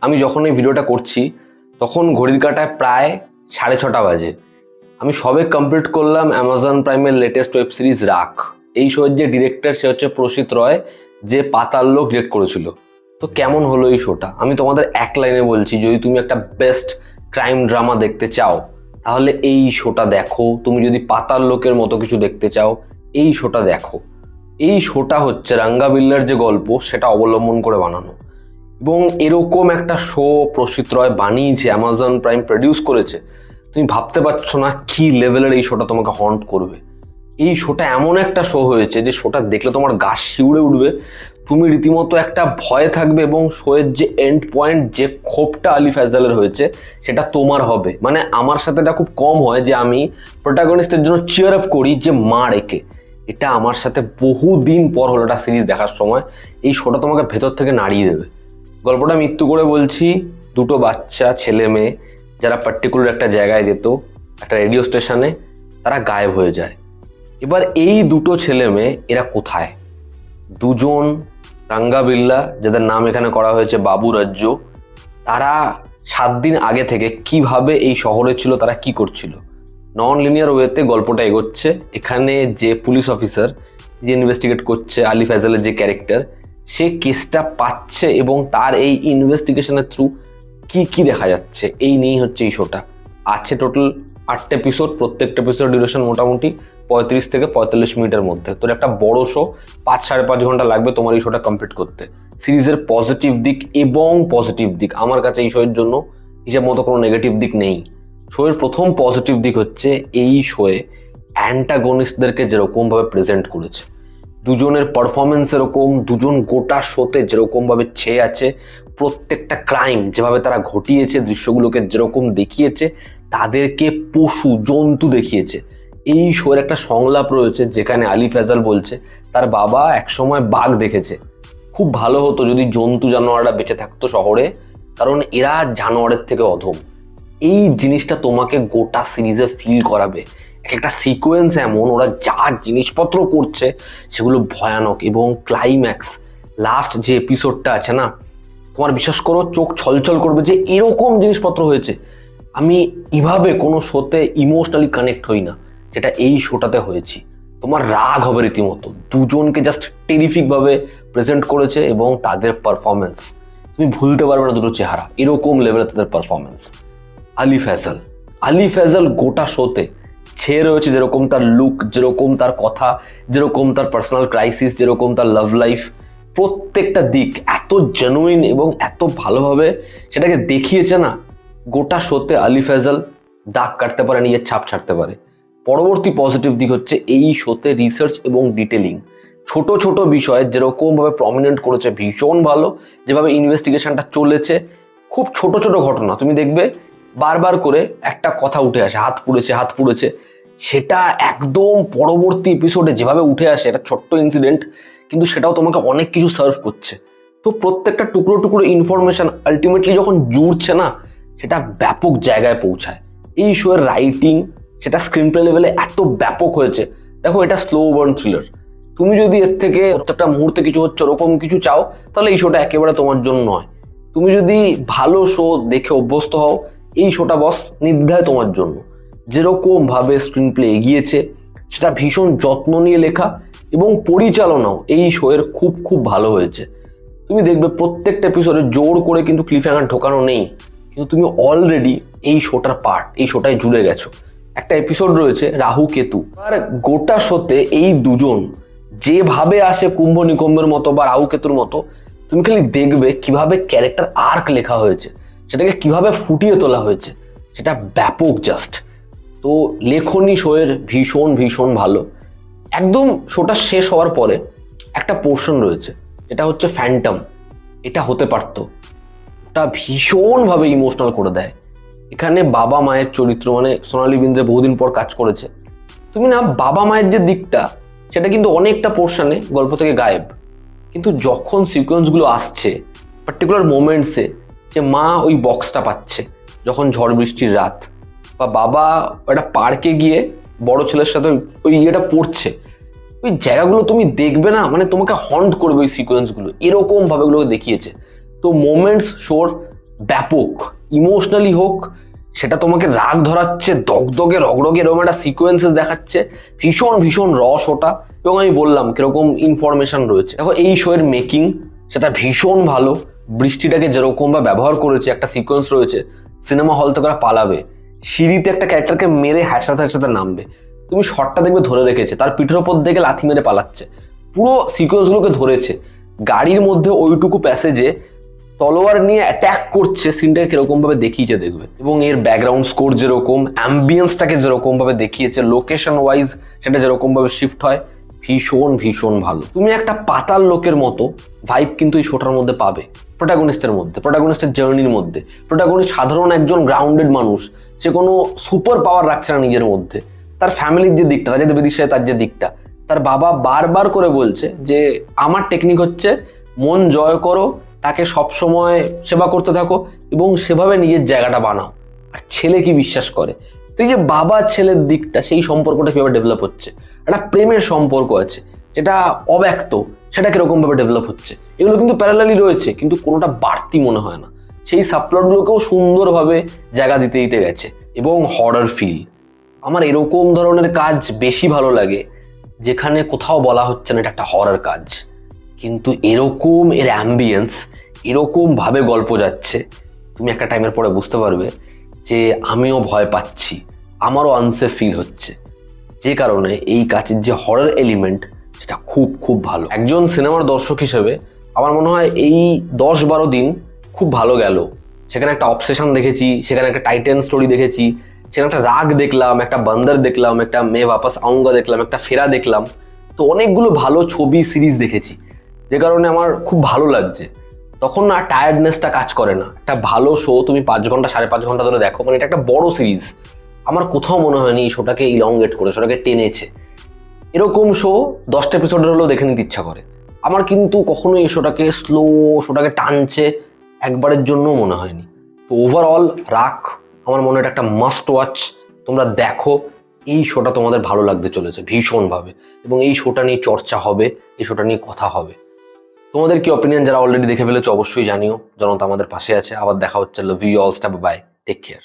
আমি যখন এই ভিডিওটা করছি তখন ঘড়ির কাঁটায় প্রায় 6:30 বাজে। আমি সবে কমপ্লিট করলাম অ্যামাজন প্রাইমের লেটেস্ট ওয়েব সিরিজ রাখ। এই শোয়ের যে ডিরেক্টর সে হচ্ছে প্রসিত রয়, যে পাতাল লোক ডিরেক্ট করেছিল। তো কেমন হলো এই শোটা আমি তোমাদের এক লাইনে বলছি, যদি তুমি একটা বেস্ট ক্রাইম ড্রামা দেখতে চাও তাহলে এই শোটা দেখো। তুমি যদি পাতাল লোকের মতো কিছু দেখতে চাও এই শোটা দেখো। এই শোটা হচ্ছে রাঙ্গা বিল্লার যে গল্প সেটা অবলম্বন করে বানানো, এবং এরকম একটা শো প্রসিত রয় বানিয়েছে, অ্যামাজন প্রাইম প্রডিউস করেছে। তুমি ভাবতে পারছো না কি লেভেলের এই শোটা তোমাকে হন্ট করবে। এই শোটা এমন একটা শো হয়েছে যে শোটা দেখলে তোমার গা শিউড়ে উঠবে, তুমি রীতিমতো একটা ভয়ে থাকবে, এবং শোয়ের যে এন্ড পয়েন্ট, যে ক্ষোভটা আলি ফ্যাজালের হয়েছে সেটা তোমার হবে। মানে আমার সাথে এটা খুব কম হয় যে আমি প্রোটাগনিস্টের জন্য চিয়ার আপ করি যে মা রেখে, এটা আমার সাথে বহুদিন পর হলো একটা সিরিজ দেখার সময়। এই শোটা তোমাকে ভেতর থেকে নাড়িয়ে দেবে। গল্পটা মৃত্যু করে বলছি, দুটো বাচ্চা ছেলে মেয়ে যারা পার্টিকুলার একটা জায়গায় যেত, একটা রেডিও স্টেশনে, তারা গায়েব হয়ে যায়। এবার এই দুটো ছেলে মেয়ে এরা কোথায়? দুজন রাঙ্গা বিল্লা, যাদের নাম এখানে করা হয়েছে বাবু রাজ্য, তারা 7 দিন আগে থেকে কিভাবে এই শহরে ছিল, তারা কি করছিল, নন লিনিয়ার ওয়েতে গল্পটা এগোচ্ছে। এখানে যে পুলিশ অফিসার যে ইনভেস্টিগেট করছে, আলি ফ্যাজালের যে ক্যারেক্টার, সে কেসটা পাচ্ছে এবং তার এই ইনভেস্টিগেশনের থ্রু কি কি দেখা যাচ্ছে, এই নিয়েই হচ্ছে এই শোটা। আছে টোটাল 8 এপিসোড, প্রত্যেকটা এপিসোড ডিউরেশন মোটামুটি 35 থেকে 45 মিনিটের মধ্যে। তোর একটা বড় শো, 5-5.5 ঘন্টা লাগবে তোমার এই শোটা কমপ্লিট করতে। সিরিজের পজিটিভ দিক এবং পজিটিভ দিক, আমার কাছে এই শোয়ের জন্য হিসাব মতো কোনো নেগেটিভ দিক নেই। শোয়ের প্রথম পজিটিভ দিক হচ্ছে এই শোয়ে অ্যান্টাগনিস্টদেরকে যেরকমভাবে প্রেজেন্ট করেছে, দুজনের পারফরমেন্স এরকম, দুজন গোটা শোতে যেরকমভাবে ছেয়ে আছে, প্রত্যেকটা ক্রাইম যেভাবে তারা ঘটিয়েছে, দৃশ্যগুলোকে যেরকম দেখিয়েছে, তাদেরকে পশু জন্তু দেখিয়েছে। এই শোয়ের একটা সংলাপ রয়েছে যেখানে আলি ফ্যাজাল বলছে তার বাবা একসময় বাঘ দেখেছে, খুব ভালো হতো যদি জন্তু জানোয়াররা বেঁচে থাকতো শহরে, কারণ এরা জানোয়ারের থেকে অধম। এই জিনিসটা তোমাকে গোটা সিরিজে ফিল করাবে। একটা সিকোয়েন্স এমন, ওরা যা জিনিসপত্র করছে সেগুলো ভয়ানক, এবং ক্লাইম্যাক্স লাস্ট যে এপিসোডটা আছে না, তোমার বিশ্বাস করো চোখ ছলছল করবে যে এরকম জিনিসপত্র হয়েছে। আমি এভাবে কোনো শোতে ইমোশনালি কানেক্ট হই না যেটা এই শোটাতে হয়েছি। তোমার রাগ হবে রীতিমতো, দুজনকে জাস্ট টেরিফিক ভাবে প্রেজেন্ট করেছে, এবং তাদের পারফরমেন্স তুমি ভুলতে পারবে না। দুটো চেহারা, এরকম লেভেলে তাদের পারফরমেন্স। আলি ফ্যাজাল গোটা শোতে ছেয়ে রয়েছে, যেরকম তার লুক, যেরকম তার কথা, যেরকম তার পার্সোনাল ক্রাইসিস, যেরকম তার লাভ লাইফ, প্রত্যেকটা দিক এত জেনুইন এবং এত ভালোভাবে সেটাকে দেখিয়েছে না। গোটা শোতে আলি ফ্যাজাল দাগ কাটতে পারে, নিজের ছাপ ছাড়তে পারে। পরবর্তী পজিটিভ দিক হচ্ছে এই শোতে রিসার্চ এবং ডিটেলিং, ছোট ছোট বিষয় যেরকম ভাবে প্রমিনেন্ট করেছে ভীষণ ভালো। যেভাবে ইনভেস্টিগেশনটা চলেছে, খুব ছোট ছোট ঘটনা তুমি দেখবে বারবার করে একটা কথা উঠে আসে, হাত পুড়েছে, সেটা একদম পরবর্তী এপিসোডে যেভাবে উঠে আসে, একটা ছোট্ট ইনসিডেন্ট কিন্তু সেটাও তোমাকে অনেক কিছু সার্ভ করছে। তো প্রত্যেকটা টুকরো টুকরো ইনফরমেশন আলটিমেটলি যখন জুড়ছে না, সেটা ব্যাপক জায়গায় পৌঁছায়। এই শোয়ের রাইটিং, সেটা স্ক্রিন প্লে লেভেলে এত ব্যাপক হয়েছে। দেখো, এটা স্লো বার্ন থ্রিলার। তুমি যদি এর থেকে প্রত্যেকটা মুহূর্তে কিছু হচ্ছে ওরকম কিছু চাও, তাহলে এই শোটা একেবারে তোমার জন্য নয়। তুমি যদি ভালো শো দেখে অভ্যস্ত হও, এই শোটা বস নির্দ্বিধায় তোমার জন্য। যেরকম ভাবে স্ক্রিন প্লে এগিয়েছে, সেটা ভীষণ যত্ন নিয়ে লেখা, এবং পরিচালনাও এই শোয়ের খুব খুব ভালো হয়েছে। তুমি দেখবে প্রত্যেকটা এপিসোডে জোর করে কিন্তু ক্লিফ হ্যাঙ্গার ঢোকানো নেই, কিন্তু তুমি অলরেডি এই শোটার পার্ট, এই শোটায় জুড়ে গেছো। একটা এপিসোড রয়েছে রাহু কেতু, আর গোটা শোতে এই দুজন যেভাবে আসে কুম্ভ নিকুম্ভের মতো বা রাহু কেতুর মতো, তুমি খালি দেখবে কিভাবে ক্যারেক্টার আর্ক লেখা হয়েছে, সেটাকে কিভাবে ফুটিয়ে তোলা হয়েছে, সেটা ব্যাপক জাস্ট। তো লেখনী শোয়ের ভীষণ ভীষণ ভালো। একদম শোটা শেষ হওয়ার পরে একটা পোর্শন রয়েছে, এটা হচ্ছে ফ্যান্টম। এটা হতে পারতো, ওটা ভীষণভাবে ইমোশনাল করে দেয়। এখানে বাবা মায়ের চরিত্র, মানে সোনালী বিন্দ্রে বহুদিন পর কাজ করেছে। তুমি না, বাবা মায়ের যে দিকটা সেটা কিন্তু অনেকটা পোর্শনে গল্প থেকে গায়েব, কিন্তু যখন সিকোয়েন্সগুলো আসছে পার্টিকুলার মোমেন্টসে, যে মা ওই বক্সটা পাচ্ছে যখন ঝড় বৃষ্টির রাত, বা বাবা একটা পার্কে গিয়ে বড় ছেলের সাথে ওই ইয়েটা পড়ছে, ওই জায়গাগুলো তুমি দেখবে না, মানে তোমাকে হন্ট করবে ওই সিকোয়েন্সগুলো, এরকম ভাবে ওগুলোকে দেখিয়েছে। তো মোমেন্টস শোর ব্যাপক, ইমোশনালি হোক, সেটা তোমাকে রাগ ধরাচ্ছে, দগদগে রগরগে এরকম একটা সিকোয়েন্সেস দেখাচ্ছে, ভীষণ ভীষণ রস ওটা। এবং আমি বললাম কিরকম ইনফরমেশন রয়েছে। দেখো এই শো এর মেকিং সেটা ভীষণ ভালো। বৃষ্টিটাকে যেরকম বা ব্যবহার করেছে, একটা সিকোয়েন্স রয়েছে সিনেমা হল থেকে ওরা পালাবে, সিঁড়িতে একটা ক্যারেক্টারকে মেরে হ্যাঁচড়াতে হ্যাঁচড়াতে নামবে, তুমি শটটা দেখবে ধরে রেখেছে, তার পিঠের ওপর থেকে লাথি মেরে পালাচ্ছে, পুরো সিকোয়েন্সগুলোকে ধরেছে। গাড়ির মধ্যে ওইটুকু প্যাসেজে তলোয়ার নিয়ে অ্যাট্যাক করছে, সিনটাকে কিরকম ভাবে দেখিয়েছে দেখবে। এবং এর ব্যাকগ্রাউন্ড স্কোর যেরকম, অ্যাম্বিয়েন্সটাকে যেরকম ভাবে দেখিয়েছে, লোকেশন ওয়াইজ সেটা যেরকম ভাবে শিফট হয়, ভীষণ ভীষণ ভালো। তুমি একটা পাতাল লোকের মতো ভাইব কিন্তু এই শোটার মধ্যে পাবে, প্রোটাগনিস্টের মধ্যে, প্রোটাগনিস্টের জার্নির মধ্যে। প্রোটাগনিস্ট সাধারণ একজন গ্রাউন্ডেড মানুষ, সে কোনো সুপার পাওয়ার রাখছে না নিজের মধ্যে। তার ফ্যামিলির যে দিকটা, রাজা দেবেদির সাথে তার যে দিকটা, তার বাবা বারবার করে বলছে যে আমার টেকনিক হচ্ছে মন জয় করো, তাকে সবসময় সেবা করতে থাকো এবং সেভাবে নিজের জায়গাটা বানাও। আর ছেলে কি বিশ্বাস করে, তো এই যে বাবা ছেলের দিকটা, সেই সম্পর্কটা কিভাবে ডেভেলপ হচ্ছে, একটা প্রেমের সম্পর্ক আছে যেটা অব্যক্ত, সেটা কিরকম ভাবে ডেভেলপ হচ্ছে, এগুলো কিন্তু প্যারালালি রয়েছে, কিন্তু কোনোটা বাড়তি মনে হয় না। সেই সাবপ্লটগুলোকেও সুন্দরভাবে জায়গা দিতে দিতে গেছে। এবং হরর ফিল, আমার এরকম ধরনের কাজ বেশি ভালো লাগে যেখানে কোথাও বলা হচ্ছে না এটা একটা হরর কাজ, কিন্তু এরকম এর অ্যাম্বিয়েন্স, এরকম ভাবে গল্প যাচ্ছে, তুমি একটা টাইমের পরে বুঝতে পারবে যে আমিও ভয় পাচ্ছি, আমারও আনসেফ ফিল হচ্ছে। যে কারণে এই কাজের যে হরর এলিমেন্ট, সেটা খুব খুব ভালো। একজন সিনেমার দর্শক হিসেবে আমার মনে হয় এই 10-12 দিন খুব ভালো গেল। সেখানে একটা অবসেশন দেখেছি, সেখানে একটা টাইটেন স্টোরি দেখেছি, সেখানে একটা রাগ দেখলাম, একটা বান্দর দেখলাম, একটা মে বাপাস আউঙ্গা দেখলাম, একটা ফেরা দেখলাম। তো অনেকগুলো ভালো ছবি সিরিজ দেখেছি, যে কারণে আমার খুব ভালো লাগছে। তখন না টায়ার্ডনেসটা কাজ করে না। একটা ভালো শো তুমি 5 ঘন্টা 5.5 ঘন্টা ধরে দেখো, মানে এটা একটা বড় সিরিজ, আমার কোথাও মনে হয়নি এই শোটাকে ইলংগেট করে, শোটাকে টেনেছে। এরকম শো 10টা এপিসোডের হলেও দেখে নিতে ইচ্ছা করে আমার, কিন্তু কখনোই এই শোটাকে স্লো, শোটাকে টানছে একবারের জন্য মনে হয়নি। তো ওভারঅল রাখ, আমার মনে হয় এটা একটা মাস্ট ওয়াচ। তোমরা দেখো, এই শোটা তোমাদের ভালো লাগতে চলেছে ভীষণভাবে, এবং এই শোটা নিয়ে চর্চা হবে, এই শোটা নিয়ে কথা হবে। তোমাদের কি অপিনিয়ন, যারা অলরেডি দেখে ফেলেছো অবশ্যই জানিও। জনতা আমাদের পাশে আছে। আবার দেখা হচ্ছে, love you all, step by, take care.